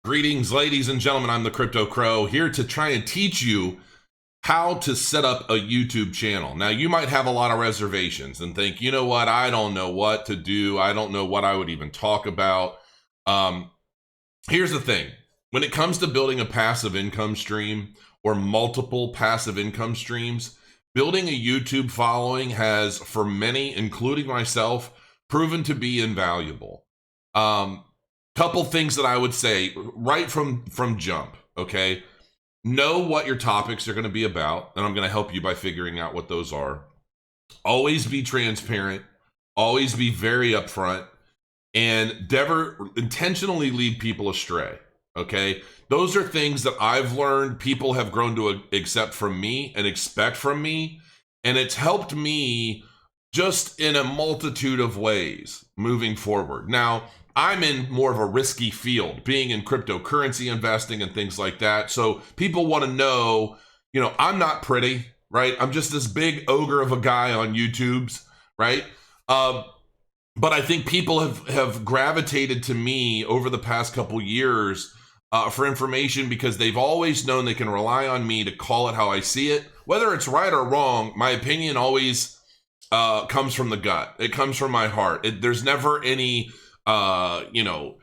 Greetings, ladies and gentlemen. I'm the Crypto Crow, here to try and teach you how to set up a YouTube channel. Now, you might have a lot of reservations and think, you know what, I don't know what to do. I don't know what I would even talk about. Here's the thing. When it comes to building a passive income stream or multiple passive income streams, building a YouTube following has, for many, including myself, proven to be invaluable. Couple things that I would say right from jump, okay? Know what your topics are going to be about, and I'm going to help you by figuring out what those are. Always be transparent, always be very upfront, and never intentionally lead people astray, okay? Those are things that I've learned people have grown to accept from me and expect from me, and it's helped me just in a multitude of ways moving forward. Now, I'm in more of a risky field, being in cryptocurrency investing and things like that. So people want to know, you know, I'm not pretty, right? I'm just this big ogre of a guy on YouTube's, right? But I think people have gravitated to me over the past couple years for information because they've always known they can rely on me to call it how I see it. Whether it's right or wrong, my opinion always comes from the gut. It comes from my heart. There's never any you know,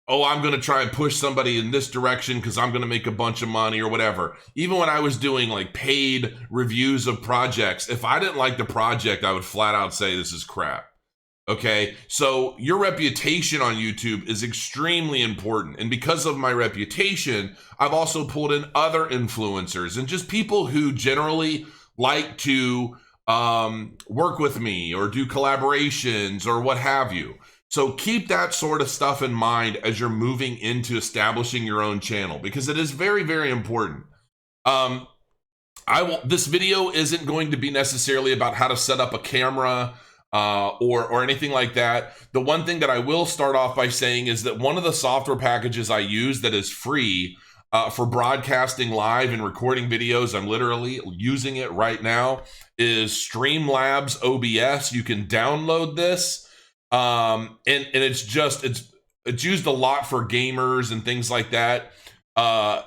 oh, I'm going to try and push somebody in this direction because I'm going to make a bunch of money or whatever. Even when I was doing like paid reviews of projects, if I didn't like the project, I would flat out say this is crap. Okay, so your reputation on YouTube is extremely important. And because of my reputation, I've also pulled in other influencers and just people who generally like to work with me or do collaborations or what have you. So keep that sort of stuff in mind as you're moving into establishing your own channel, because it is very, very important. This video isn't going to be necessarily about how to set up a camera or anything like that. The one thing that I will start off by saying is that one of the software packages I use that is free for broadcasting live and recording videos, I'm literally using it right now, is Streamlabs OBS. You can download this. And it's used a lot for gamers and things like that. I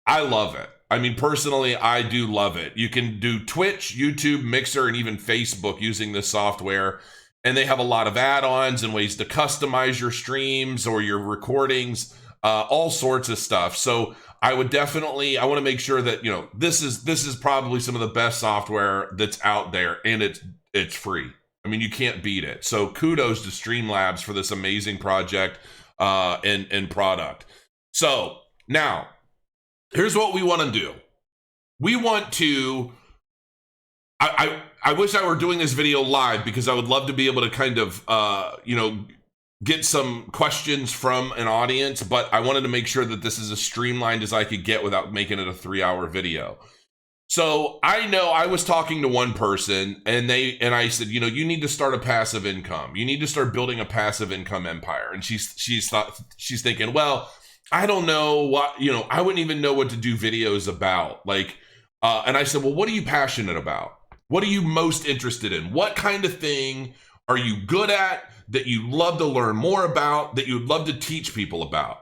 love it. I mean, personally, I do love it. You can do Twitch, YouTube, Mixer, and even Facebook using this software. And they have a lot of add-ons and ways to customize your streams or your recordings, all sorts of stuff. So I want to make sure that, you know, this is probably some of the best software that's out there, and it's free. I mean, you can't beat it. So kudos to Streamlabs for this amazing project and product. So now, here's what we want to do. We want to, I wish I were doing this video live because I would love to be able to kind of, you know, get some questions from an audience, but I wanted to make sure that this is as streamlined as I could get without making it a 3-hour video. So I know I was talking to one person and I said, you know, you need to start a passive income. You need to start building a passive income empire. And she's thinking, well, I don't know what, you know, I wouldn't even know what to do videos about. Like, and I said, well, what are you passionate about? What are you most interested in? What kind of thing are you good at that you'd love to learn more about, that you'd love to teach people about?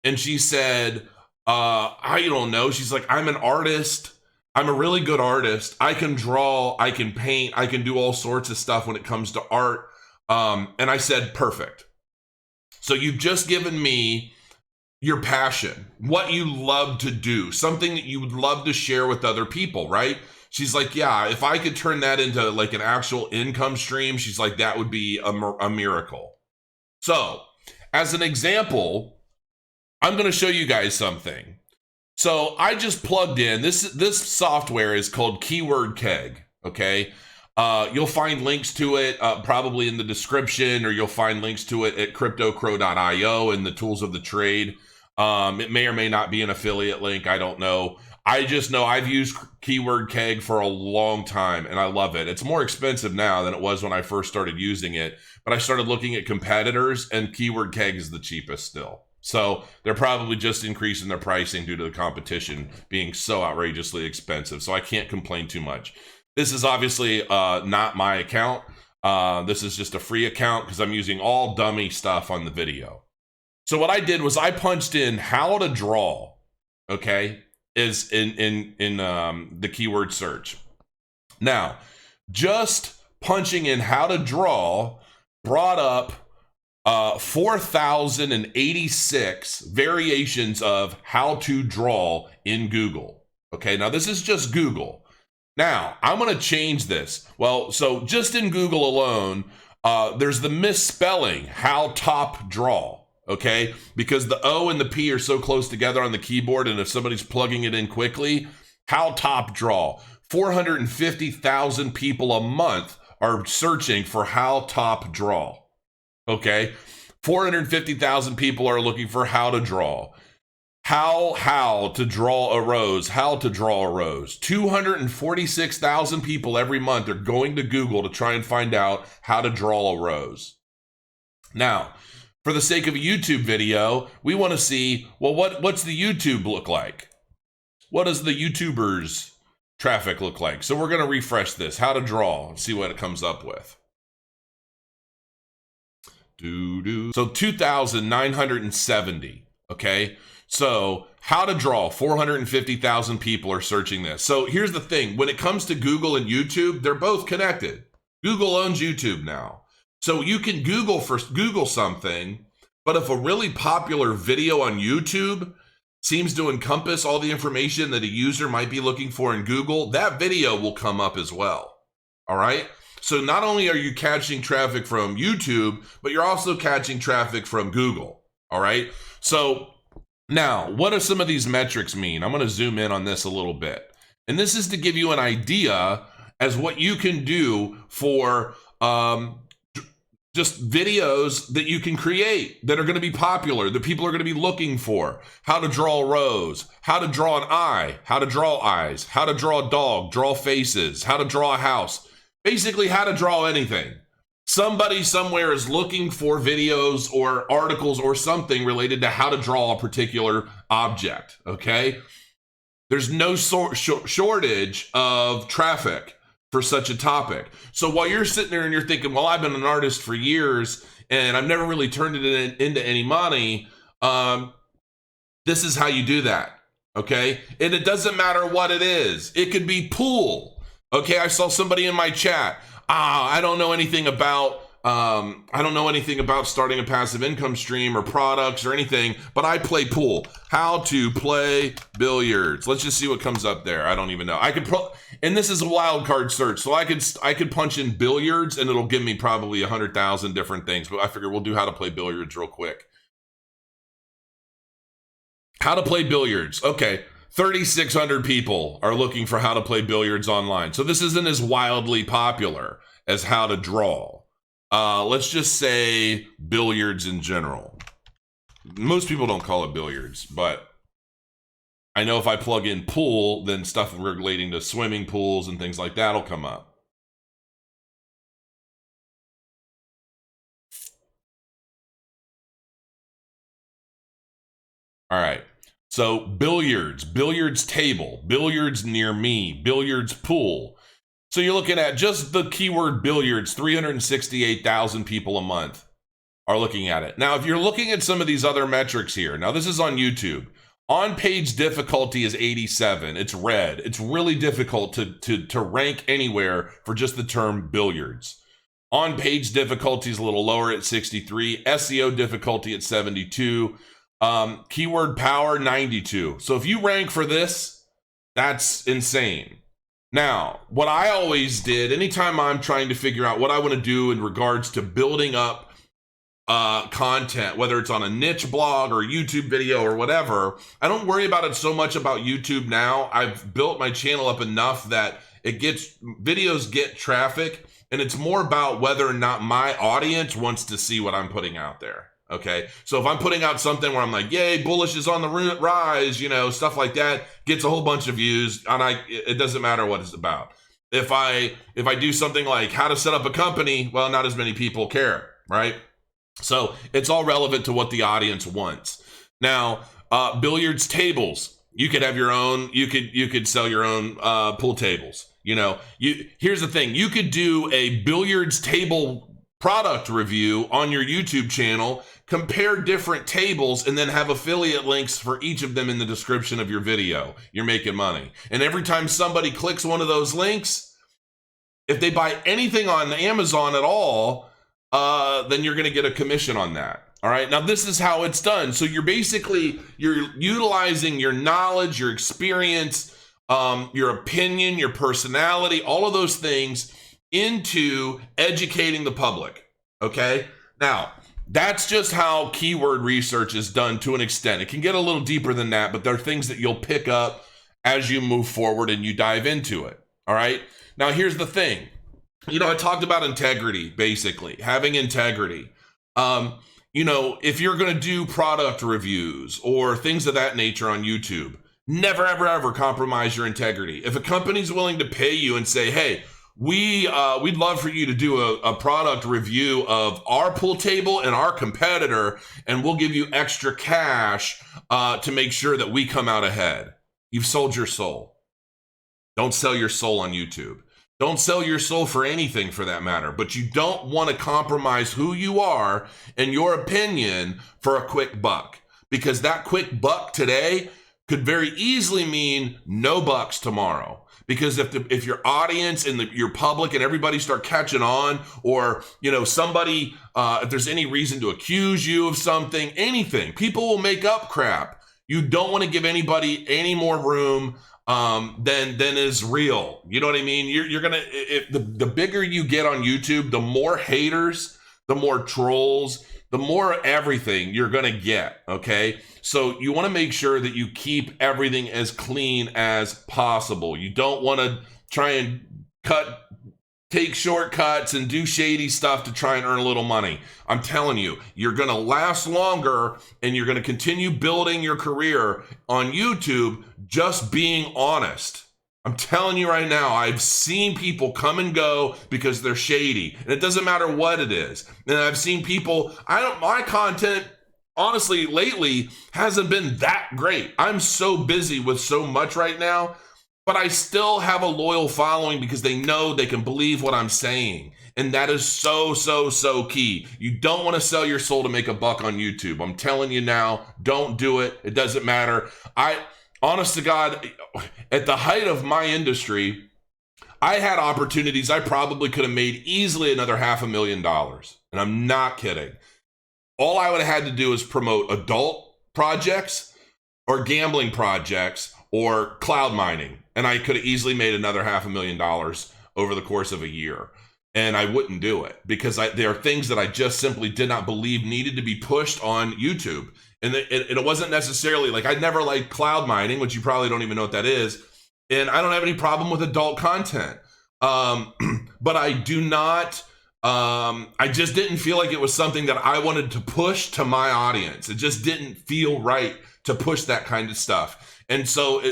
And she said, I don't know. She's like, I'm an artist. I'm a really good artist. I can draw, I can paint, I can do all sorts of stuff when it comes to art. And I said, perfect. So you've just given me your passion, what you love to do, something that you would love to share with other people, right? She's like, yeah, if I could turn that into like an actual income stream, she's like, that would be a miracle. So as an example, I'm going to show you guys something. So I just plugged in, this software is called Keyword Keg, okay? You'll find links to it probably in the description, or you'll find links to it at cryptocrow.io in the tools of the trade. It may or may not be an affiliate link, I don't know. I just know I've used Keyword Keg for a long time and I love it. It's more expensive now than it was when I first started using it, but I started looking at competitors and Keyword Keg is the cheapest still. So they're probably just increasing their pricing due to the competition being so outrageously expensive. So I can't complain too much. This is obviously not my account. This is just a free account because I'm using all dummy stuff on the video. So what I did was I punched in how to draw, okay, is in the keyword search. Now, just punching in how to draw brought up 4,086 variations of how to draw in Google. Okay, now this is just Google. Now, I'm going to change this. Well, so just in Google alone, there's the misspelling, how top draw, okay? Because the O and the P are so close together on the keyboard, and if somebody's plugging it in quickly, how top draw. 450,000 people a month are searching for how top draw, okay? 450,000 people are looking for how to draw. How to draw a rose, how to draw a rose. 246,000 people every month are going to Google to try and find out how to draw a rose. Now, for the sake of a YouTube video, we want to see, well, what's the YouTube look like? What does the YouTubers traffic look like? So we're going to refresh this, how to draw, and see what it comes up with. So 2,970, okay? So how to draw, 450,000 people are searching this. So here's the thing. When it comes to Google and YouTube, they're both connected. Google owns YouTube now. So you can Google something, but if a really popular video on YouTube seems to encompass all the information that a user might be looking for in Google, that video will come up as well. All right? So not only are you catching traffic from YouTube, but you're also catching traffic from Google. All right? So now, what do some of these metrics mean? I'm going to zoom in on this a little bit. And this is to give you an idea as what you can do for just videos that you can create that are going to be popular, that people are going to be looking for. How to draw a rose, how to draw an eye, how to draw eyes, how to draw a dog, draw faces, how to draw a house. Basically, how to draw anything. Somebody somewhere is looking for videos or articles or something related to how to draw a particular object, okay? There's no shortage of traffic for such a topic. So while you're sitting there and you're thinking, well, I've been an artist for years and I've never really turned it into any money, this is how you do that, okay? And it doesn't matter what it is. It could be pool. Okay, I saw somebody in my chat. I don't know anything about starting a passive income stream or products or anything, but I play pool. How to play billiards. Let's just see what comes up there. I don't even know. And this is a wild card search, so I could punch in billiards and it'll give me probably 100,000 different things. But I figure we'll do how to play billiards real quick. How to play billiards. Okay. 3,600 people are looking for how to play billiards online. So this isn't as wildly popular as how to draw. Let's just say billiards in general. Most people don't call it billiards, but I know if I plug in pool, then stuff relating to swimming pools and things like that will come up. All right. So billiards table, billiards near me, billiards pool. So you're looking at just the keyword billiards, 368,000 people a month are looking at it. Now, if you're looking at some of these other metrics here, now this is on YouTube. On-page difficulty is 87. It's red. It's really difficult to rank anywhere for just the term billiards. On-page difficulty is a little lower at 63. SEO difficulty at 72. Keyword power 92. So if you rank for this, that's insane. Now, what I always did, anytime I'm trying to figure out what I want to do in regards to building up content, whether it's on a niche blog or YouTube video or whatever, I don't worry about it so much about YouTube now. I've built my channel up enough that videos get traffic, and it's more about whether or not my audience wants to see what I'm putting out there. Okay, so if I'm putting out something where I'm like, yay, bullish is on the rise, stuff like that, gets a whole bunch of views, and it doesn't matter what it's about. If I do something like how to set up a company, well, not as many people care, right? So it's all relevant to what the audience wants. Now, billiards tables, you could have your own, you could sell your own pool tables. Here's the thing, you could do a billiards table product review on your YouTube channel, compare different tables, and then have affiliate links for each of them in the description of your video. You're making money. And every time somebody clicks one of those links, if they buy anything on Amazon at all, then you're going to get a commission on that. All right. Now, this is how it's done. So you're utilizing your knowledge, your experience, your opinion, your personality, all of those things into educating the public. Okay. Now, that's just how keyword research is done to an extent. It can get a little deeper than that, but there are things that you'll pick up as you move forward and you dive into it. All right. Now, here's the thing. I talked about integrity, basically, having integrity. If you're going to do product reviews or things of that nature on YouTube, never, ever, ever compromise your integrity. If a company's willing to pay you and say, hey, we'd love for you to do a product review of our pool table and our competitor, and we'll give you extra cash to make sure that we come out ahead. You've sold your soul. Don't sell your soul on YouTube. Don't sell your soul for anything for that matter, but you don't want to compromise who you are and your opinion for a quick buck, because that quick buck today could very easily mean no bucks tomorrow. Because if your audience and your public and everybody start catching on, or somebody, if there's any reason to accuse you of something, anything, people will make up crap. You don't want to give anybody any more room than is real. You know what I mean? You're gonna, the bigger you get on YouTube, the more haters, the more trolls, the more everything you're gonna get. Okay, so you want to make sure that you keep everything as clean as possible. You don't want to try and take shortcuts and do shady stuff to try and earn a little money. I'm telling you, you're going to last longer and you're going to continue building your career on YouTube just being honest. I'm telling you right now, I've seen people come and go because they're shady, and it doesn't matter what it is. And I've seen people, my content, honestly, lately hasn't been that great. I'm so busy with so much right now, but I still have a loyal following because they know they can believe what I'm saying. And that is so, so, so key. You don't want to sell your soul to make a buck on YouTube. I'm telling you now, don't do it. It doesn't matter. Honest to God, at the height of my industry, I had opportunities I probably could have made easily another $500,000. And I'm not kidding. All I would have had to do is promote adult projects or gambling projects or cloud mining, and I could have easily made another $500,000 over the course of a year. And I wouldn't do it because there are things that I just simply did not believe needed to be pushed on YouTube. And it wasn't necessarily like, I never liked cloud mining, which you probably don't even know what that is. And I don't have any problem with adult content. But I do not, I just didn't feel like it was something that I wanted to push to my audience. It just didn't feel right to push that kind of stuff. And so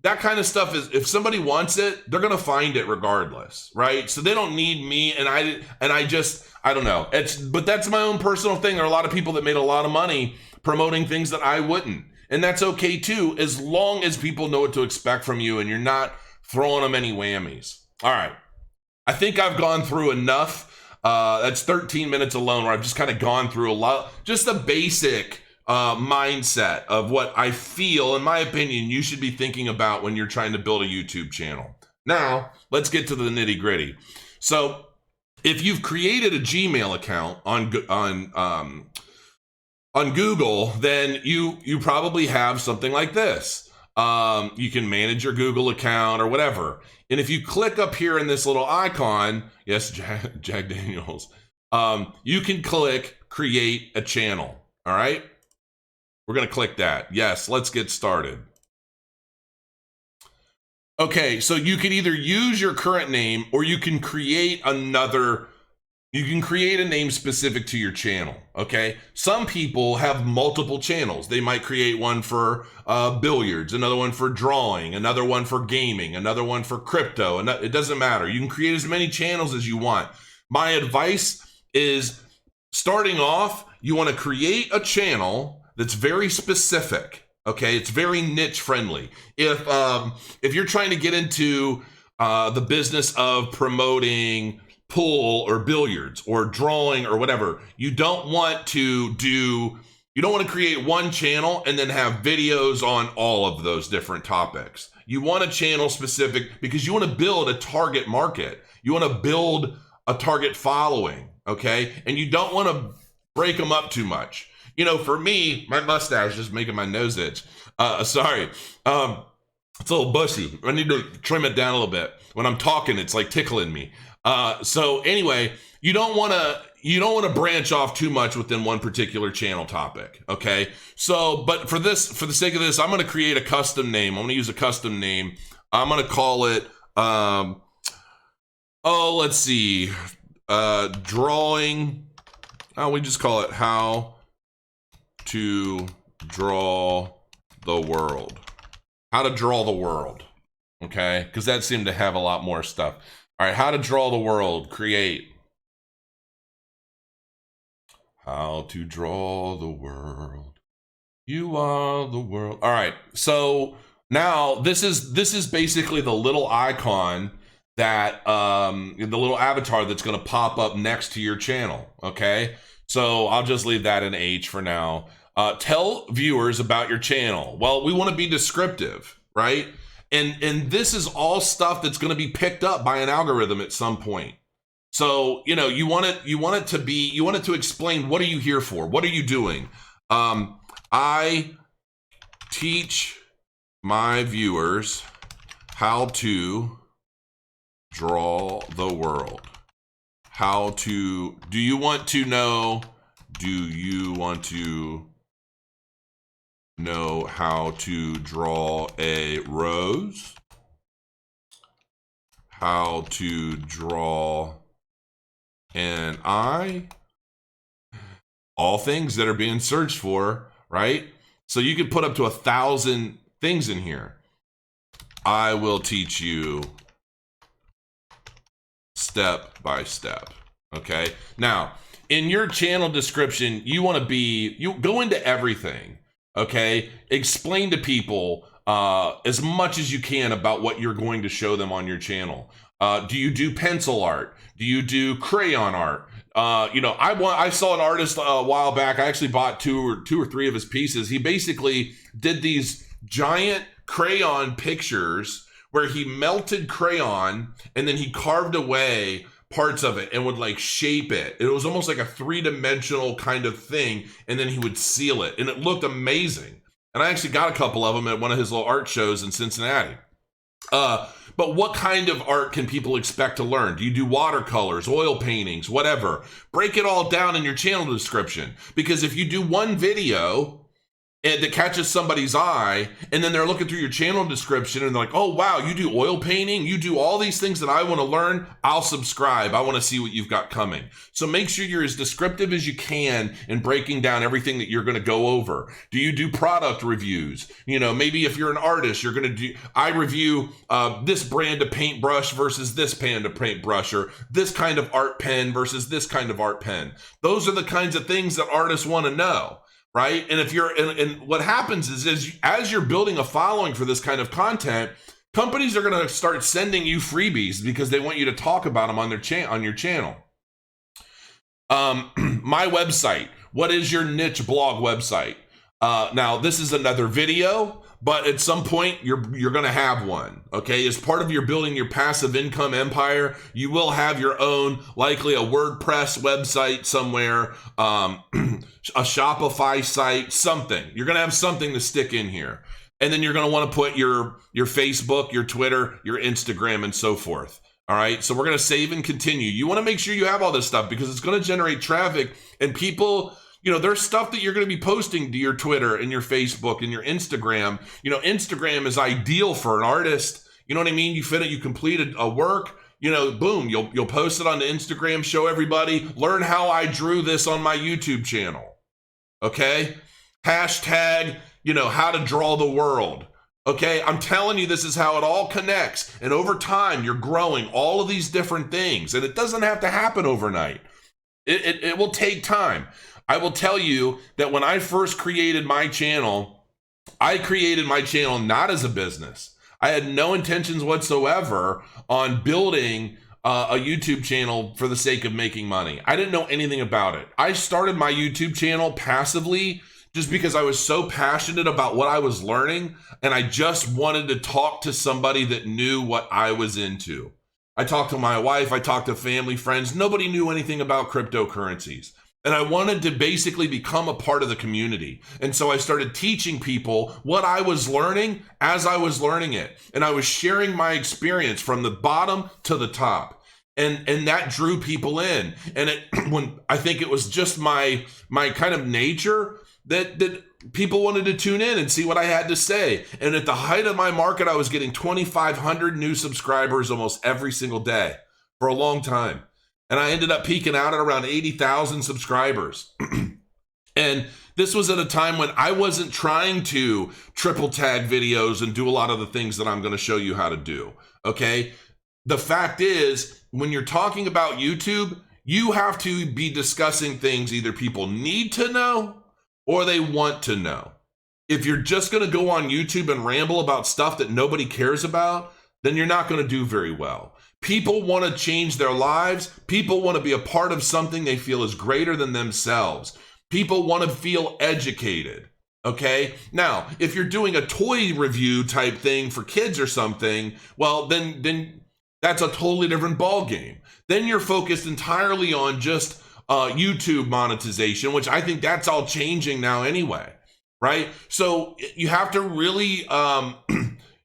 that kind of stuff is, if somebody wants it, they're going to find it regardless, right? So they don't need me. And I don't know. But that's my own personal thing. There are a lot of people that made a lot of money promoting things that I wouldn't. And that's okay too, as long as people know what to expect from you and you're not throwing them any whammies. All right. I think I've gone through enough. That's 13 minutes alone where I've just kind of gone through a lot, just a basic mindset of what I feel, in my opinion, you should be thinking about when you're trying to build a YouTube channel. Now, let's get to the nitty gritty. So if you've created a Gmail account on Google, then you probably have something like this. You can manage your Google account or whatever. And if you click up here in this little icon, yes, Jack Daniels, you can click create a channel. All right. We're going to click that. Yes, let's get started. Okay, so you can either use your current name or you can create a name specific to your channel, okay? Some people have multiple channels. They might create one for billiards, another one for drawing, another one for gaming, another one for crypto, and it doesn't matter. You can create as many channels as you want. My advice is, starting off, you want to create a channel that's very specific, okay? It's very niche friendly. If you're trying to get into the business of promoting pool or billiards or drawing or whatever. You don't want to create one channel and then have videos on all of those different topics. You want a channel specific because you want to build a target market. You want to build a target following, okay? And you don't want to break them up too much. You know, for me, my mustache is making my nose itch. Sorry. It's a little bushy. I need to trim it down a little bit. When I'm talking, it's like tickling me. So anyway, you don't want to branch off too much within one particular channel topic. Okay. So, but for the sake of this, I'm going to create a custom name. I'm going to use a custom name. I'm going to call it, let's see, drawing. We just call it how to draw the world. How to draw the world. Okay. Because that seemed to have a lot more stuff. All right. How to draw the world. Create. How to draw the world. You are the world. All right. So now this is basically the little icon that the little avatar that's going to pop up next to your channel. Okay. So I'll just leave that in H for now. Tell viewers about your channel. Well, we want to be descriptive, right? And this is all stuff that's going to be picked up by an algorithm at some point. So, you know, you want it to explain, what are you here for? What are you doing? I teach my viewers how to draw the world. Do you want to know how to draw a rose? How to draw an eye? All things that are being searched for, right? So you can put up to 1,000 things in here. I will teach you step by step. Okay. Now, in your channel description, you go into everything. Okay. Explain to people as much as you can about what you're going to show them on your channel. Do you do pencil art? Do you do crayon art? I saw an artist a while back. I actually bought two or three of his pieces. He basically did these giant crayon pictures where he melted crayon and then he carved away parts of it and would like shape it. It was almost like a 3-dimensional kind of thing, and then he would seal it, and it looked amazing. And I actually got a couple of them at one of his little art shows in Cincinnati. But what kind of art can people expect to learn? Do you do watercolors, oil paintings, whatever? Break it all down in your channel description. Because if you do one video and that catches somebody's eye, and then they're looking through your channel description and they're like, oh, wow, you do oil painting? You do all these things that I want to learn? I'll subscribe. I want to see what you've got coming. So make sure you're as descriptive as you can in breaking down everything that you're going to go over. Do you do product reviews? You know, maybe if you're an artist, you're going to I review this brand of paintbrush versus this brand of paintbrush, or this kind of art pen versus this kind of art pen. Those are the kinds of things that artists want to know. Right. And if you're and what happens is as you're building a following for this kind of content, companies are going to start sending you freebies because they want you to talk about them on your channel. My website. What is your niche blog website? Now, this is another video, but at some point you're going to have one. OK, as part of your building your passive income empire, you will have your own, likely a WordPress website somewhere, a Shopify site, something. You're going to have something to stick in here. And then you're going to want to put your Facebook, your Twitter, your Instagram, and so forth. All right. So we're going to save and continue. You want to make sure you have all this stuff because it's going to generate traffic, and people, you know, there's stuff that you're going to be posting to your Twitter and your Facebook and your Instagram. You know, Instagram is ideal for an artist. You know what I mean? You completed a work, you know, boom, you'll post it on the Instagram, show everybody, learn how I drew this on my YouTube channel. Okay. Hashtag, you know, how to draw the world. Okay. I'm telling you, this is how it all connects. And over time, you're growing all of these different things, and it doesn't have to happen overnight. It will take time. I will tell you that when I first created my channel, I created my channel not as a business. I had no intentions whatsoever on building a YouTube channel for the sake of making money. I didn't know anything about it. I started my YouTube channel passively just because I was so passionate about what I was learning, and I just wanted to talk to somebody that knew what I was into. I talked to my wife, I talked to family, friends. Nobody knew anything about cryptocurrencies. And I wanted to basically become a part of the community. And so I started teaching people what I was learning as I was learning it. And I was sharing my experience from the bottom to the top. And that drew people in. And when I think it was just my kind of nature that people wanted to tune in and see what I had to say. And at the height of my market, I was getting 2,500 new subscribers almost every single day for a long time. And I ended up peaking out at around 80,000 subscribers. And this was at a time when I wasn't trying to triple tag videos and do a lot of the things that I'm going to show you how to do. Okay. The fact is, when you're talking about YouTube, you have to be discussing things either people need to know or they want to know. If you're just going to go on YouTube and ramble about stuff that nobody cares about, then you're not going to do very well. People want to change their lives. People want to be a part of something they feel is greater than themselves. People want to feel educated. Okay? Now, if you're doing a toy review type thing for kids or something, well, then that's a totally different ball game. Then you're focused entirely on just YouTube monetization, which I think that's all changing now anyway, right? So you have to really,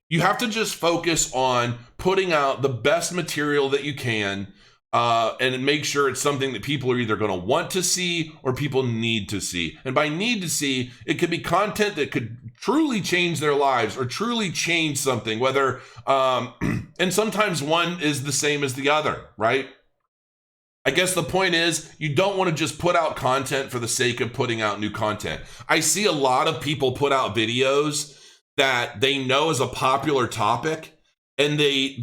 you have to just focus on putting out the best material that you can and make sure it's something that people are either going to want to see or people need to see. And by need to see, it could be content that could truly change their lives or truly change something, whether, and sometimes one is the same as the other, right? I guess the point is, you don't want to just put out content for the sake of putting out new content. I see a lot of people put out videos that they know is a popular topic, and they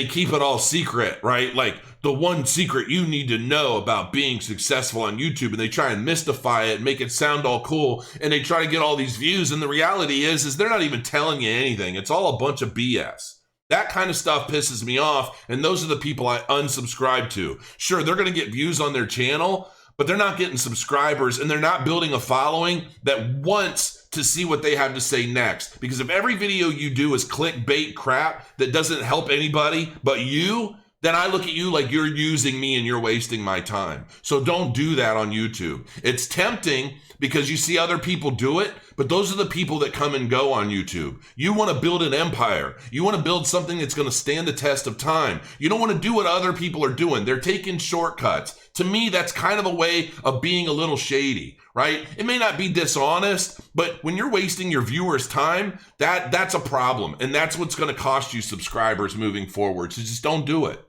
keep it all secret, right? Like the one secret you need to know about being successful on YouTube, and they try and mystify it, make it sound all cool, and they try to get all these views. And the reality is they're not even telling you anything. It's all a bunch of BS. That kind of stuff pisses me off, and those are the people I unsubscribe to. Sure, they're going to get views on their channel, but they're not getting subscribers, and they're not building a following that wants to see what they have to say next. Because if every video you do is clickbait crap that doesn't help anybody but you, then I look at you like you're using me and you're wasting my time. So don't do that on YouTube. It's tempting because you see other people do it, but those are the people that come and go on YouTube. You want to build an empire. You want to build something that's going to stand the test of time. You don't want to do what other people are doing. They're taking shortcuts. To me, that's kind of a way of being a little shady, right? It may not be dishonest, but when you're wasting your viewers' time, that's a problem. And that's what's going to cost you subscribers moving forward. So just don't do it.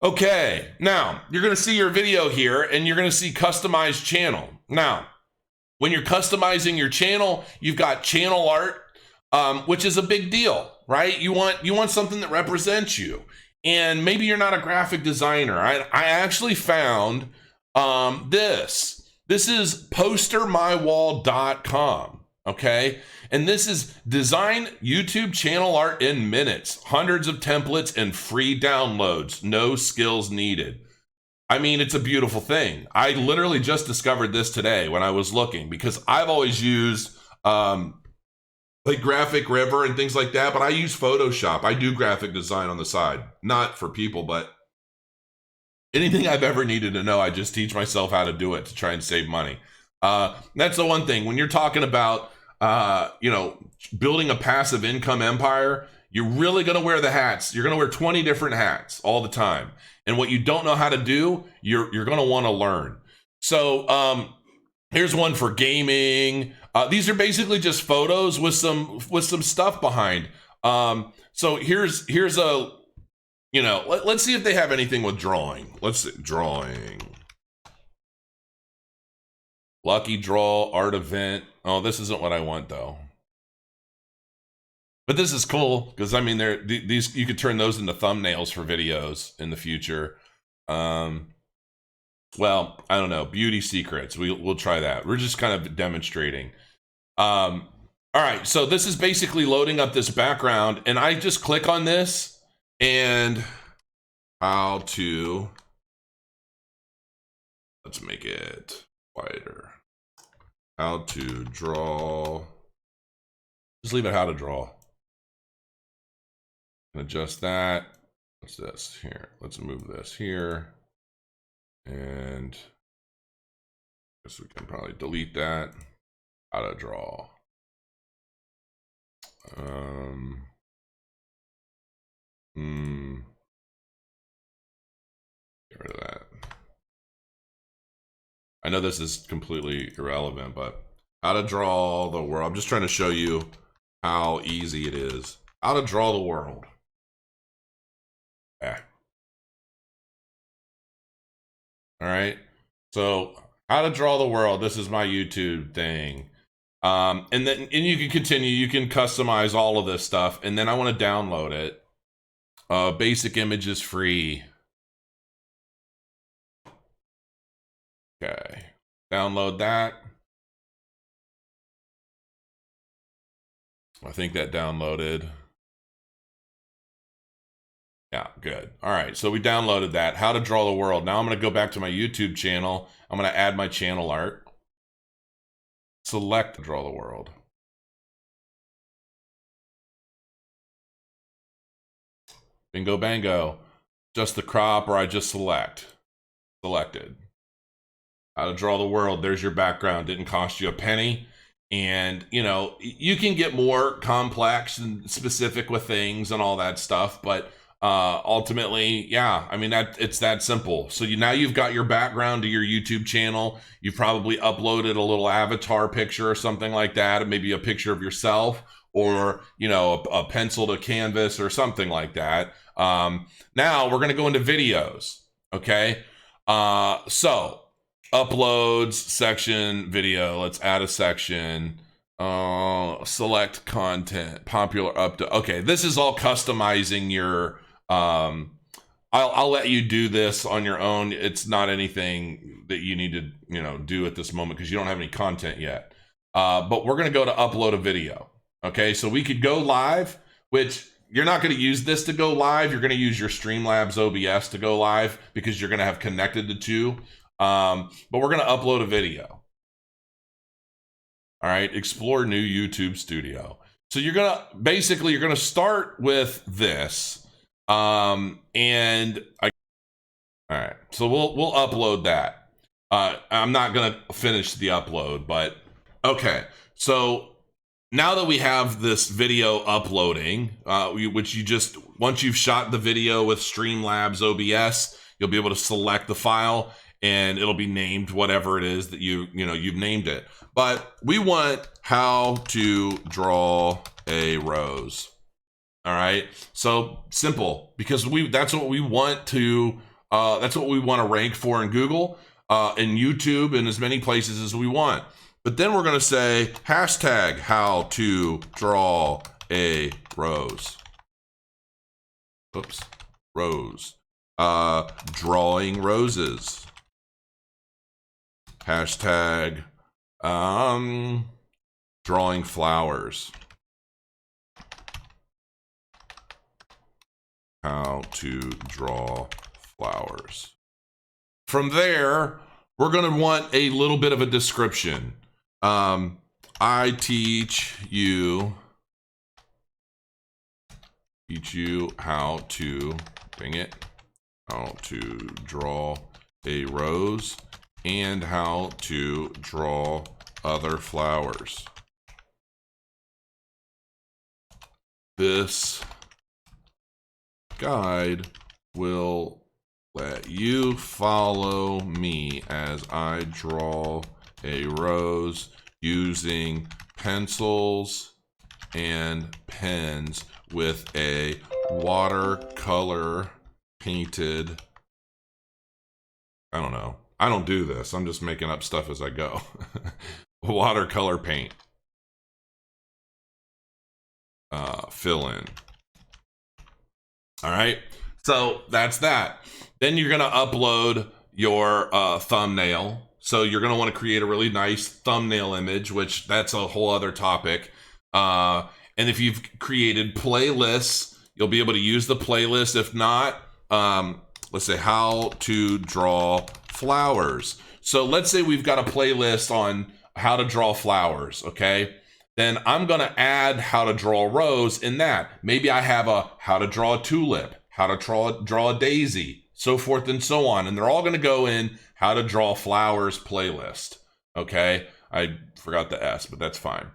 Okay, now you're going to see your video here and you're going to see customized channel. Now, when you're customizing your channel, you've got channel art, which is a big deal, right? You want something that represents you. And maybe you're not a graphic designer. I actually found this. This is postermywall.com, okay? And this is design YouTube channel art in minutes, hundreds of templates and free downloads, no skills needed. I mean, it's a beautiful thing. I literally just discovered this today when I was looking, because I've always used like Graphic River and things like that, but I use Photoshop. I do graphic design on the side, not for people, but anything I've ever needed to know, I just teach myself how to do it to try and save money. That's the one thing when you're talking about building a passive income empire, you're really going to wear the hats. You're going to wear 20 different hats all the time. And what you don't know how to do, you're going to want to learn. So here's one for gaming. These are basically just photos with some stuff behind. So here's a, let's see if they have anything with drawing. Let's see, drawing. Lucky draw, art event. Oh, this isn't what I want though. But this is cool because I mean, these you could turn those into thumbnails for videos in the future. Well, I don't know. Beauty secrets. We'll try that. We're just kind of demonstrating. All right. So this is basically loading up this background, and I just click on this, and how to, let's make it wider. How to draw, just leave it how to draw. Adjust that. What's this here? Let's move this here. And I guess we can probably delete that. How to draw. Get rid of that. I know this is completely irrelevant, but how to draw the world. I'm just trying to show you how easy it is. How to draw the world. Yeah. All right. So how to draw the world. This is my YouTube thing. And you can continue. You can customize all of this stuff. And then I want to download it. Basic image is free. Okay. Download that. I think that downloaded. Yeah, good. All right, so we downloaded that. How to draw the world. Now I'm going to go back to my YouTube channel. I'm going to add my channel art. Select draw the world. Bingo bango. Just the crop, or I just select. Selected. How to draw the world. There's your background. Didn't cost you a penny. And, you know, you can get more complex and specific with things and all that stuff, but ultimately, yeah, I mean, it's that simple. So now you've got your background to your YouTube channel. You've probably uploaded a little avatar picture or something like that, maybe a picture of yourself, or, you know, a pencil to canvas or something like that. Now we're going to go into videos. Okay. So uploads section, video. Let's add a section. Select content, popular up to. Okay, this is all customizing your. I'll let you do this on your own. It's not anything that you need to, you know, do at this moment because you don't have any content yet. But we're gonna go to upload a video. Okay, so we could go live, which you're not going to use this to go live. You're going to use your Streamlabs OBS to go live because you're going to have connected the two. But we're going to upload a video. All right, explore new YouTube studio. So you're going to start with this. All right, so we'll upload that. I'm not going to finish the upload, but okay. So now that we have this video uploading, once you've shot the video with Streamlabs OBS, you'll be able to select the file and it'll be named whatever it is that you've named it. But we want how to draw a rose. All right. So simple, because that's what we want to rank for in Google, in YouTube, and as many places as we want. But then we're going to say hashtag how to draw a rose. Oops, rose. Drawing roses. Hashtag drawing flowers. How to draw flowers. From there, we're going to want a little bit of a description. I teach you how to, how to draw a rose and how to draw other flowers. This guide will let you follow me as I draw a rose using pencils and pens with a watercolor painted. I don't know. I don't do this. I'm just making up stuff as I go. Watercolor paint. Fill in. All right. So that's that. Then you're going to upload your thumbnail. So you're going to want to create a really nice thumbnail image, which that's a whole other topic. And if you've created playlists, you'll be able to use the playlist. If not, let's say how to draw flowers. So let's say we've got a playlist on how to draw flowers, okay? Then I'm gonna add how to draw a rose in that. Maybe I have a how to draw a tulip, how to draw a daisy, so forth and so on. And they're all gonna go in how to draw flowers playlist, okay? I forgot the S, but that's fine.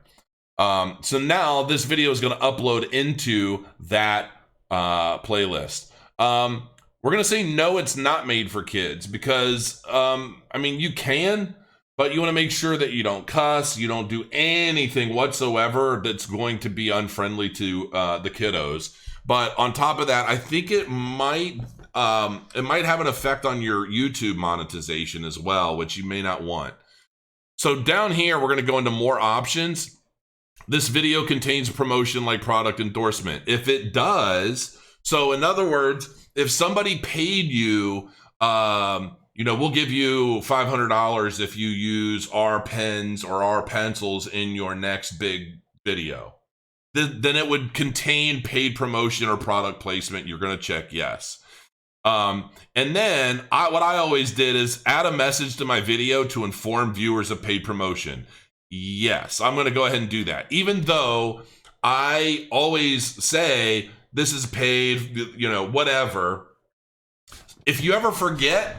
So now this video is gonna upload into that playlist. We're gonna say no, it's not made for kids because, I mean, you can, but you want to make sure that you don't cuss, you don't do anything whatsoever that's going to be unfriendly to the kiddos. But on top of that, I think it might have an effect on your YouTube monetization as well, which you may not want. So down here, we're going to go into more options. This video contains promotion like product endorsement. If it does, so in other words, if somebody paid you, we'll give you $500 if you use our pens or our pencils in your next big video. Then it would contain paid promotion or product placement. You're going to check yes. And then what I always did is add a message to my video to inform viewers of paid promotion. Yes, I'm going to go ahead and do that. Even though I always say this is paid, whatever. If you ever forget,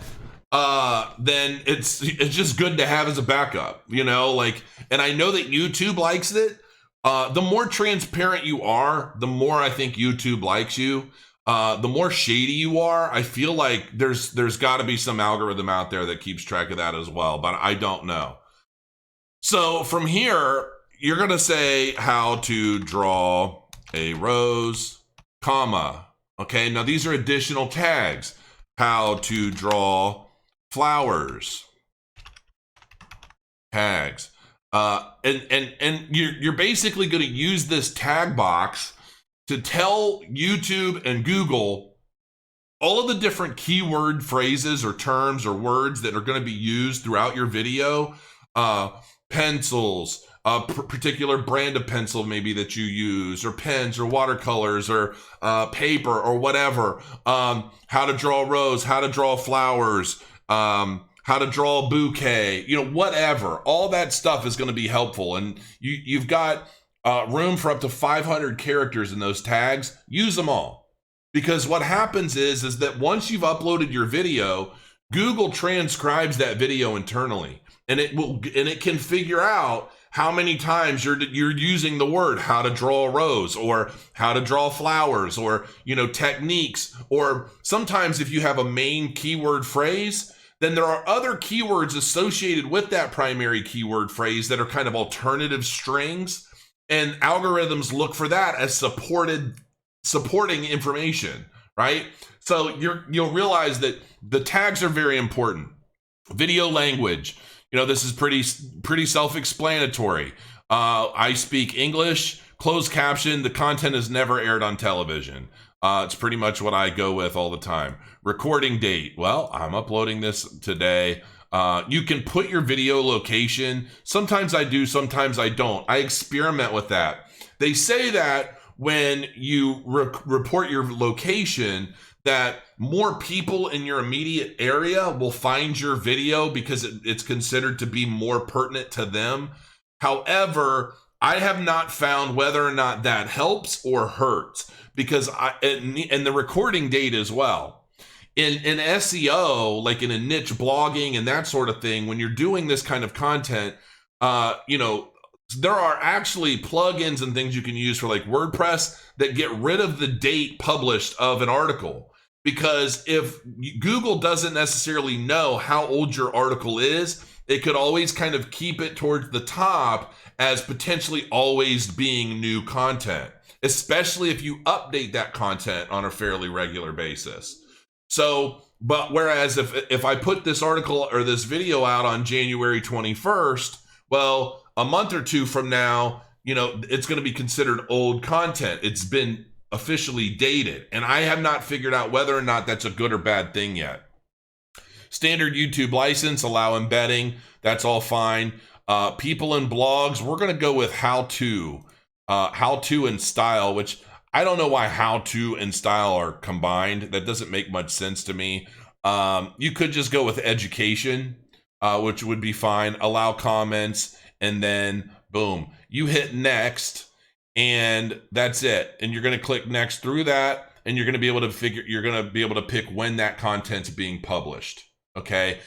then it's just good to have as a backup, and I know that YouTube likes it. The more transparent you are, the more I think YouTube likes you. The more shady you are, I feel like there's got to be some algorithm out there that keeps track of that as well, but I don't know. So from here, you're going to say how to draw a rose, comma. Okay, now these are additional tags. How to draw flowers, tags. And you're basically going to use this tag box to tell YouTube and Google all of the different keyword phrases or terms or words that are going to be used throughout your video. Pencils, a particular brand of pencil maybe that you use, or pens or watercolors or paper or whatever. How to draw a rose, how to draw flowers, how to draw a bouquet, whatever. All that stuff is going to be helpful. And you've got room for up to 500 characters in those tags. Use them all. Because what happens is that once you've uploaded your video, Google transcribes that video internally. And it can figure out how many times you're using the word how to draw a rose or how to draw flowers or, techniques. Or sometimes if you have a main keyword phrase, then there are other keywords associated with that primary keyword phrase that are kind of alternative strings. And algorithms look for that as supporting information, right? So you'll realize that the tags are very important. Video language. This is pretty self-explanatory. I speak English, closed caption. The content is never aired on television. It's pretty much what I go with all the time. Recording date. Well, I'm uploading this today. You can put your video location. Sometimes I do, sometimes I don't. I experiment with that. They say that when you report your location, that more people in your immediate area will find your video because it's considered to be more pertinent to them. However, I have not found whether or not that helps or hurts because and the recording date as well. In SEO, like in a niche blogging and that sort of thing, when you're doing this kind of content, there are actually plugins and things you can use for like WordPress that get rid of the date published of an article. Because if Google doesn't necessarily know how old your article is, it could always kind of keep it towards the top as potentially always being new content, especially if you update that content on a fairly regular basis. So, but whereas if I put this article or this video out on January 21st, well, a month or two from now, it's going to be considered old content. It's been officially dated, and I have not figured out whether or not that's a good or bad thing yet. Standard YouTube license, allow embedding, that's all fine. People in blogs, we're going to go with how to and style, which I don't know why how to and style are combined. That doesn't make much sense to me. You could just go with education, which would be fine. Allow comments, and then boom, you hit next, and that's it. And you're going to click next through that, and you're going to be able to you're going to be able to pick when that content's being published. Okay.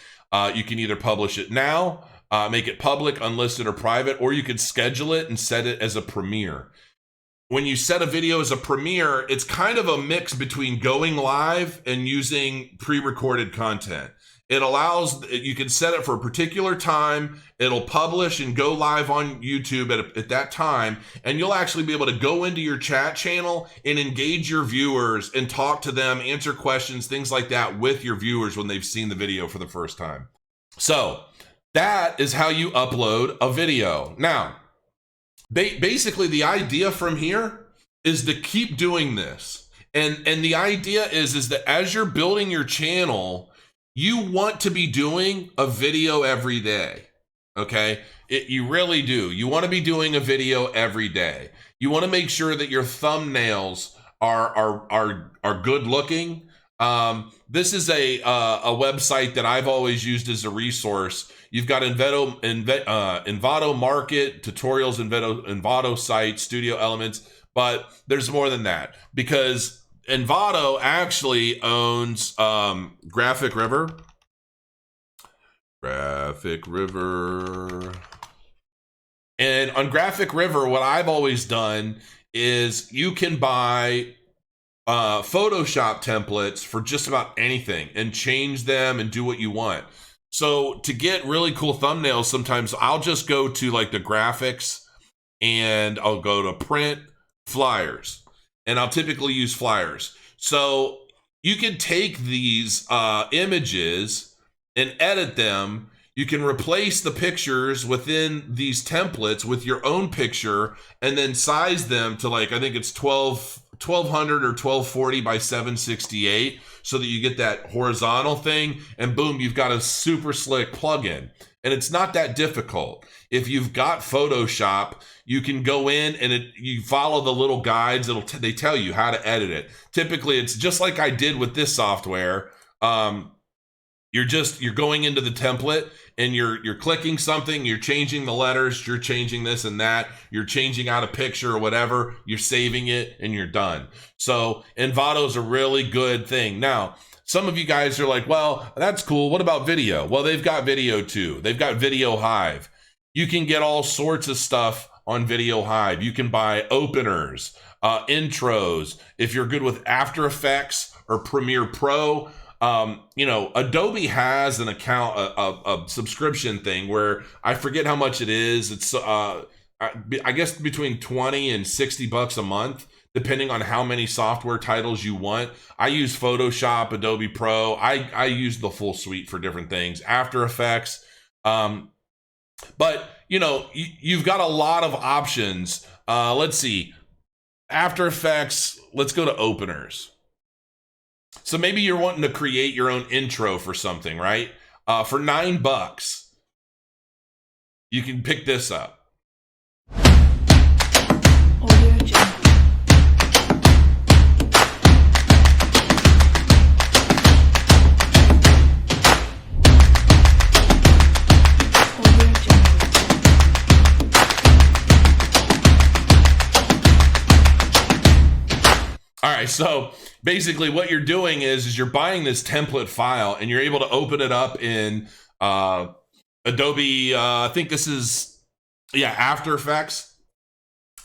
You can either publish it now, make it public, unlisted, or private, or you could schedule it and set it as a premiere. When you set a video as a premiere, it's kind of a mix between going live and using pre-recorded content. It allows, you can set it for a particular time, it'll publish and go live on YouTube at that time, and you'll actually be able to go into your chat channel and engage your viewers and talk to them, answer questions, things like that with your viewers when they've seen the video for the first time. So that is how you upload a video. Now, basically the idea from here is to keep doing this. And the idea is that as you're building your channel, you want to be doing a video every day. Okay? You really do. You want to be doing a video every day. You want to make sure that your thumbnails are good looking. This is a website that I've always used as a resource. You've got Envato Market, tutorials, Envato site, Studio Elements, but there's more than that because Envato actually owns Graphic River. And on Graphic River, what I've always done is you can buy Photoshop templates for just about anything and change them and do what you want. So to get really cool thumbnails, sometimes I'll just go to like the graphics and I'll go to print flyers, and I'll typically use flyers. So you can take these images and edit them. You can replace the pictures within these templates with your own picture and then size them to like, I think it's 1200 or 1240 by 768 so that you get that horizontal thing, and boom, you've got a super slick plugin. And it's not that difficult. If you've got Photoshop, you can go in and you follow the little guides. They tell you how to edit it. Typically, it's just like I did with this software. You're going into the template and you're clicking something, you're changing the letters, you're changing this and that, you're changing out a picture or whatever, you're saving it, and you're done. So Envato's a really good thing. Now, some of you guys are like, well, that's cool. What about video? Well, they've got video too. They've got Video Hive. You can get all sorts of stuff on Video Hive. You can buy openers, intros. If you're good with After Effects or Premiere Pro, Adobe has an account, a subscription thing where I forget how much it is. It's, I guess between 20 and 60 bucks a month, depending on how many software titles you want. I use Photoshop, Adobe Pro. I use the full suite for different things, After Effects. But you've got a lot of options. Let's see, After Effects, let's go to openers. So maybe you're wanting to create your own intro for something, right? For $9, you can pick this up. All right, so basically what you're doing is you're buying this template file and you're able to open it up in Adobe, I think this is, After Effects.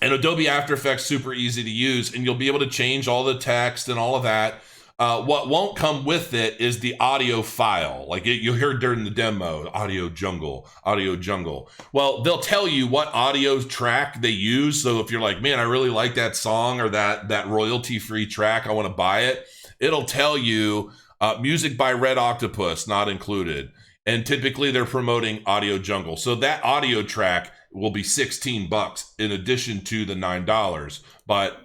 And Adobe After Effects, super easy to use, and you'll be able to change all the text and all of that. What won't come with it is the audio file. Like you'll hear during the demo, audio jungle. Well, they'll tell you what audio track they use. So if you're like, man, I really like that song or that royalty-free track, I want to buy it. It'll tell you music by Red Octopus, not included. And typically they're promoting Audio Jungle. So that audio track will be $16 in addition to the $9. But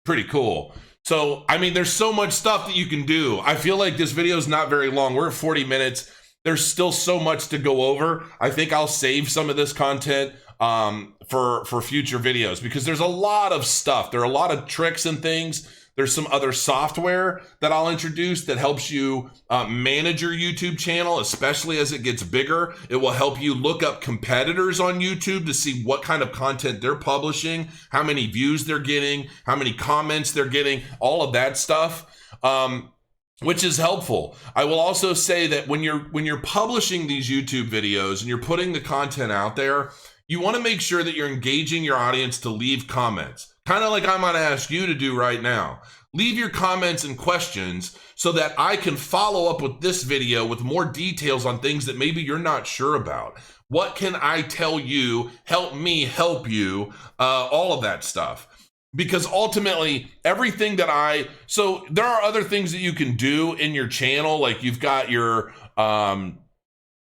pretty cool. So, I mean, there's so much stuff that you can do. I feel like this video is not very long. We're at 40 minutes. There's still so much to go over. I think I'll save some of this content for future videos, because there's a lot of stuff. There are a lot of tricks and things. There's some other software that I'll introduce that helps you manage your YouTube channel, especially as it gets bigger. It will help you look up competitors on YouTube to see what kind of content they're publishing, how many views they're getting, how many comments they're getting, all of that stuff, which is helpful. I will also say that when you're publishing these YouTube videos and you're putting the content out there, you want to make sure that you're engaging your audience to leave comments. Kind of like I'm going to ask you to do right now. Leave your comments and questions so that I can follow up with this video with more details on things that maybe you're not sure about. What can I tell you? Help me help you, all of that stuff. Because ultimately, everything that so there are other things that you can do in your channel. Like you've got your,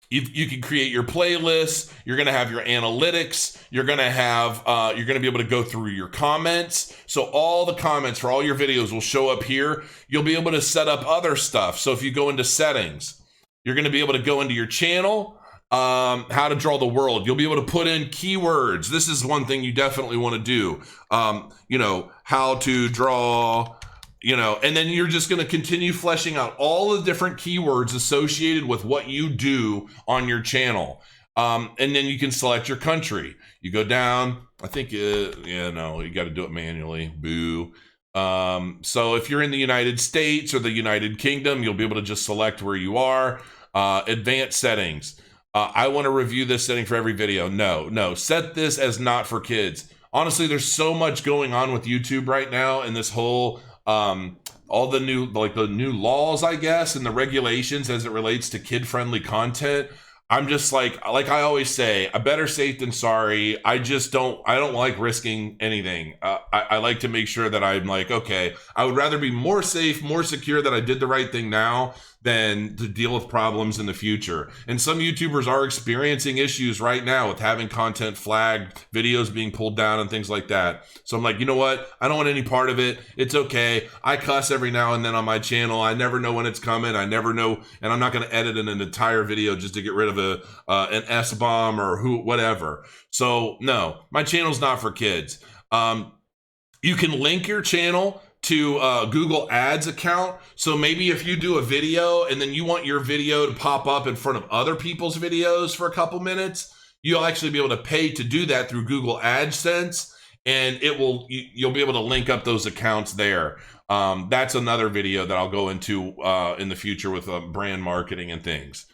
you can create your playlists. You're going to have your analytics. You're going to be able to go through your comments. So all the comments for all your videos will show up here. You'll be able to set up other stuff. So if you go into settings, you're going to be able to go into your channel, how to draw the world. You'll be able to put in keywords. This is one thing you definitely want to do. How to draw, and then you're just going to continue fleshing out all the different keywords associated with what you do on your channel. And then you can select your country. You go down, I think, you got to do it manually. Boo. So if you're in the United States or the United Kingdom, you'll be able to just select where you are. Advanced settings. I want to review this setting for every video. No, set this as not for kids. Honestly, there's so much going on with YouTube right now, and this whole, all the new laws, I guess, and the regulations as it relates to kid-friendly content. I'm just like I always say, better safe than sorry. I don't like risking anything. I like to make sure that I'm like, okay, I would rather be more safe, more secure that I did the right thing now than to deal with problems in the future. And some YouTubers are experiencing issues right now with having content flagged, videos being pulled down and things like that. So I'm like, you know what? I don't want any part of it. It's okay. I cuss every now and then on my channel. I never know when it's coming. I never know. And I'm not going to edit an entire video just to get rid of an S-bomb or whatever. So no, my channel's not for kids. You can link your channel to Google Ads account. So maybe if you do a video and then you want your video to pop up in front of other people's videos for a couple minutes, you'll actually be able to pay to do that through Google AdSense, and you'll be able to link up those accounts there. That's another video that I'll go into in the future with brand marketing and things.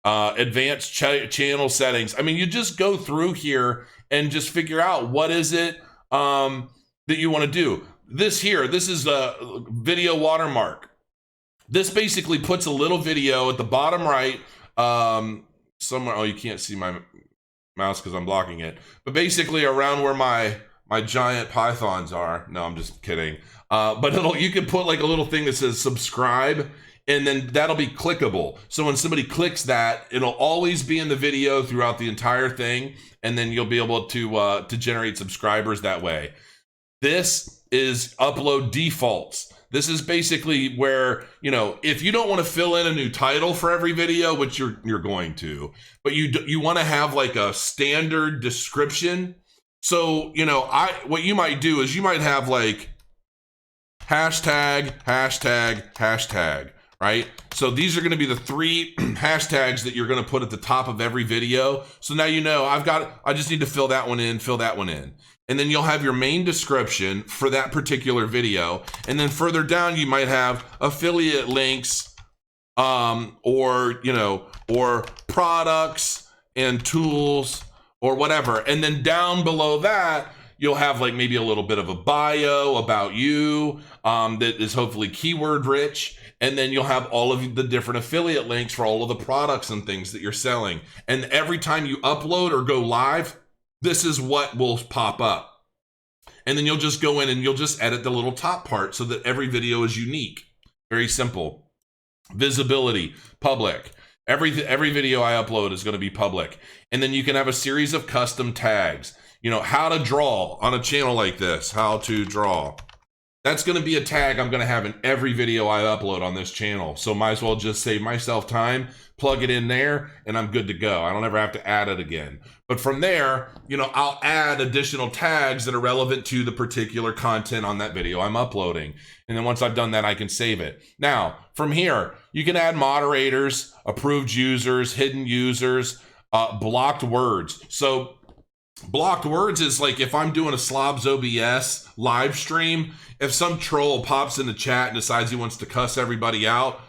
Advanced channel settings. I mean, you just go through here and just figure out what is it that you want to do. This is a video watermark. This basically puts a little video at the bottom right, somewhere. Oh, you can't see my mouse because I'm blocking it. But basically around where my giant pythons are. No, I'm just kidding. But you can put like a little thing that says subscribe, and then that'll be clickable. So when somebody clicks that, it'll always be in the video throughout the entire thing, and then you'll be able to generate subscribers that way. This is upload defaults. This is basically where, if you don't want to fill in a new title for every video, which you're going to, but you want to have like a standard description. So, what you might do is you might have like hashtag, right? So these are going to be the 3 hashtags that you're going to put at the top of every video. So now I just need to fill that one in. And then you'll have your main description for that particular video. And then further down, you might have affiliate links, or products and tools or whatever. And then down below that, you'll have like maybe a little bit of a bio about you, that is hopefully keyword rich. And then you'll have all of the different affiliate links for all of the products and things that you're selling. And every time you upload or go live, this is what will pop up. And then you'll just go in and you'll just edit the little top part so that every video is unique. Very simple. Visibility, public. Every video I upload is going to be public. And then you can have a series of custom tags. How to draw on a channel like this. How to draw. That's going to be a tag I'm going to have in every video I upload on this channel. So might as well just save myself time, plug it in there, and I'm good to go. I don't ever have to add it again. But from there, you know, I'll add additional tags that are relevant to the particular content on that video I'm uploading. And then once I've done that, I can save it. Now, from here, you can add moderators, approved users, hidden users, blocked words. So blocked words is like if I'm doing a Slobs OBS live stream, if some troll pops in the chat and decides he wants to cuss everybody out,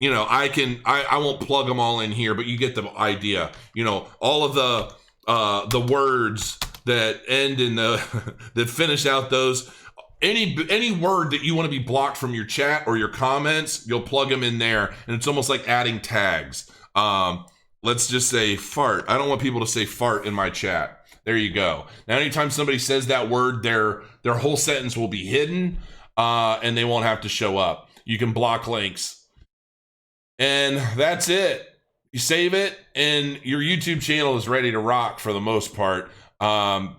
you know, I won't plug them all in here, but you get the idea. You know, all of the words that end in the that finish out those, any word that you want to be blocked from your chat or your comments, you'll plug them in there, and it's almost like adding tags. Let's just say fart. I don't want people to say fart in my chat. There you go. Now, anytime somebody says that word, their whole sentence will be hidden, and they won't have to show up. You can block links. And that's it. You save it, and your YouTube channel is ready to rock for the most part. And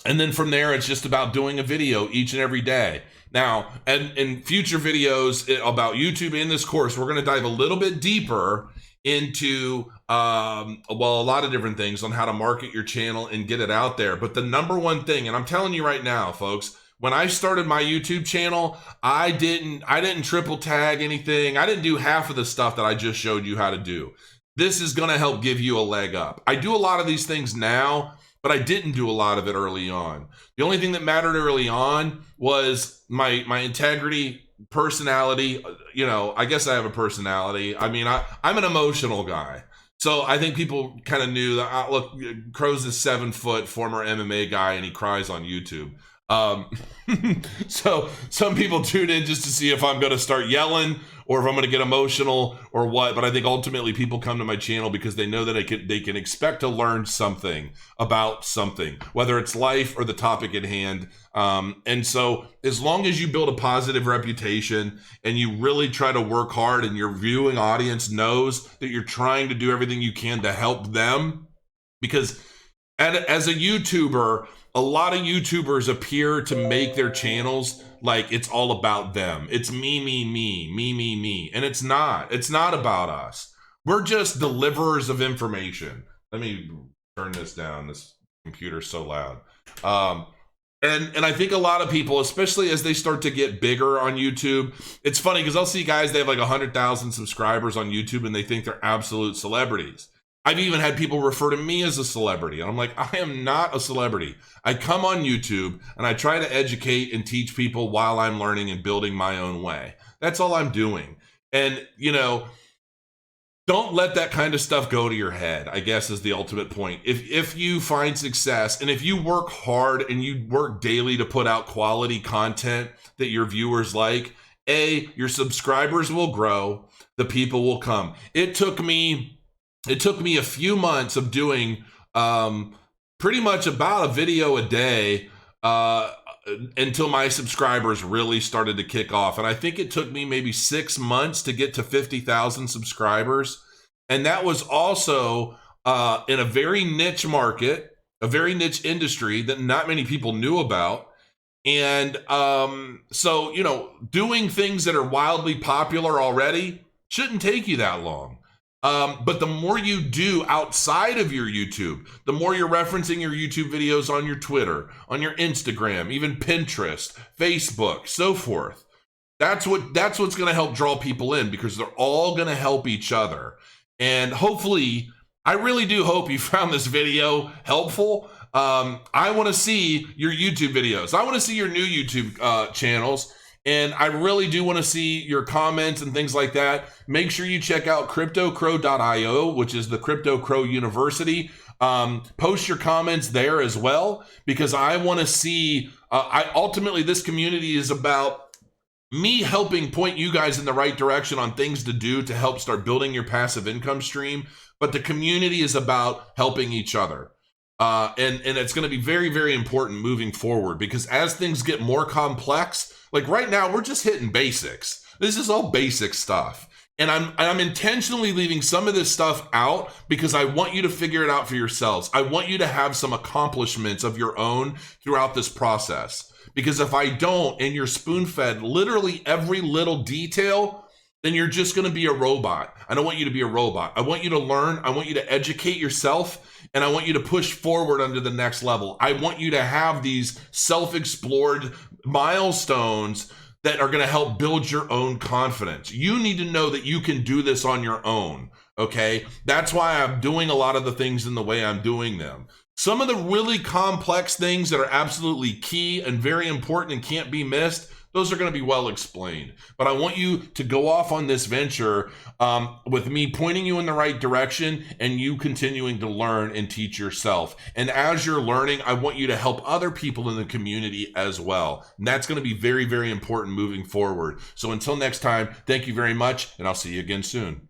then from there, it's just about doing a video each and every day. Now, and in future videos about YouTube in this course, we're going to dive a little bit deeper into a lot of different things on how to market your channel and get it out there. But the number one thing, and I'm telling you right now, folks, when I started my YouTube channel, I didn't triple tag anything. I didn't do half of the stuff that I just showed you how to do. This is going to help give you a leg up. I do a lot of these things now, but I didn't do a lot of it early on. The only thing that mattered early on was my integrity, personality. You know, I guess I have a personality. I mean, I'm an emotional guy. So I think people kind of knew that, look, Crow's a 7 foot former MMA guy and he cries on YouTube. So some people tune in just to see if I'm going to start yelling or if I'm going to get emotional or what. But I think ultimately people come to my channel because they know that they can expect to learn something about something, whether it's life or the topic at hand. And so as long as you build a positive reputation and you really try to work hard and your viewing audience knows that you're trying to do everything you can to help them, because as a YouTuber, a lot of YouTubers appear to make their channels like it's all about them. It's me. And it's not. It's not about us. We're just deliverers of information. Let me turn this down. This computer's so loud. And I think a lot of people, especially as they start to get bigger on YouTube, it's funny because I'll see guys, they have like 100,000 subscribers on YouTube and they think they're absolute celebrities. I've even had people refer to me as a celebrity. And I'm like, I am not a celebrity. I come on YouTube and I try to educate and teach people while I'm learning and building my own way. That's all I'm doing. And, you know, don't let that kind of stuff go to your head, I guess, is the ultimate point. If you find success and if you work hard and you work daily to put out quality content that your viewers like, your subscribers will grow, the people will come. It took me a few months of doing pretty much about a video a day until my subscribers really started to kick off. And I think it took me maybe 6 months to get to 50,000 subscribers. And that was also in a very niche market, a very niche industry that not many people knew about. And so, you know, doing things that are wildly popular already shouldn't take you that long. But the more you do outside of your YouTube, the more you're referencing your YouTube videos on your Twitter, on your Instagram, even Pinterest, Facebook, so forth. That's what's going to help draw people in, because they're all going to help each other. And hopefully, I really do hope you found this video helpful. I want to see your YouTube videos. I want to see your new YouTube channels. And I really do want to see your comments and things like that. Make sure you check out CryptoCrow.io, which is the Crypto Crow University. Post your comments there as well, because I want to see, ultimately this community is about me helping point you guys in the right direction on things to do to help start building your passive income stream. But the community is about helping each other. And it's going to be very, very important moving forward, because as things get more complex, like right now, we're just hitting basics. This is all basic stuff. And I'm intentionally leaving some of this stuff out because I want you to figure it out for yourselves. I want you to have some accomplishments of your own throughout this process, Because if I don't, and you're spoon-fed literally every little detail, then you're just going to be a robot. I don't want you to be a robot. I want you to learn. I want you to educate yourself, and I want you to push forward under the next level. I want you to have these self-explored milestones that are going to help build your own confidence. You need to know that you can do this on your own, okay? That's why I'm doing a lot of the things in the way I'm doing them. Some of the really complex things that are absolutely key and very important and can't be missed, those are going to be well explained. But I want you to go off on this venture with me pointing you in the right direction and you continuing to learn and teach yourself. And as you're learning, I want you to help other people in the community as well. And that's going to be very, very important moving forward. So until next time, thank you very much, and I'll see you again soon.